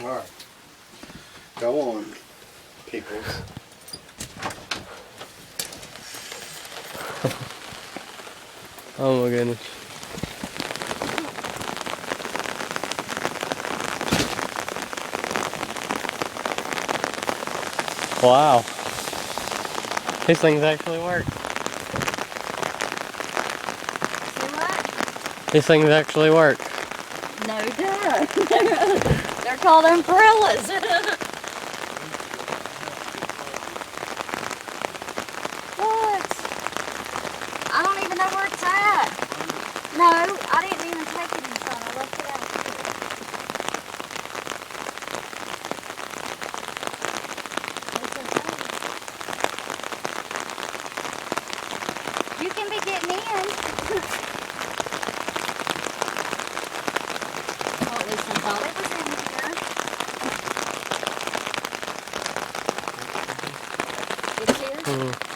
Alright. Go on, peoples. Oh my goodness. Wow. These things actually work. See what? These things actually work. No duh. They're called umbrellas. What? I don't even know where it's at. No, I didn't even take it inside. I left it out. It's okay. You can be getting in. Well, at least I thought it was in here. It's here. Mm.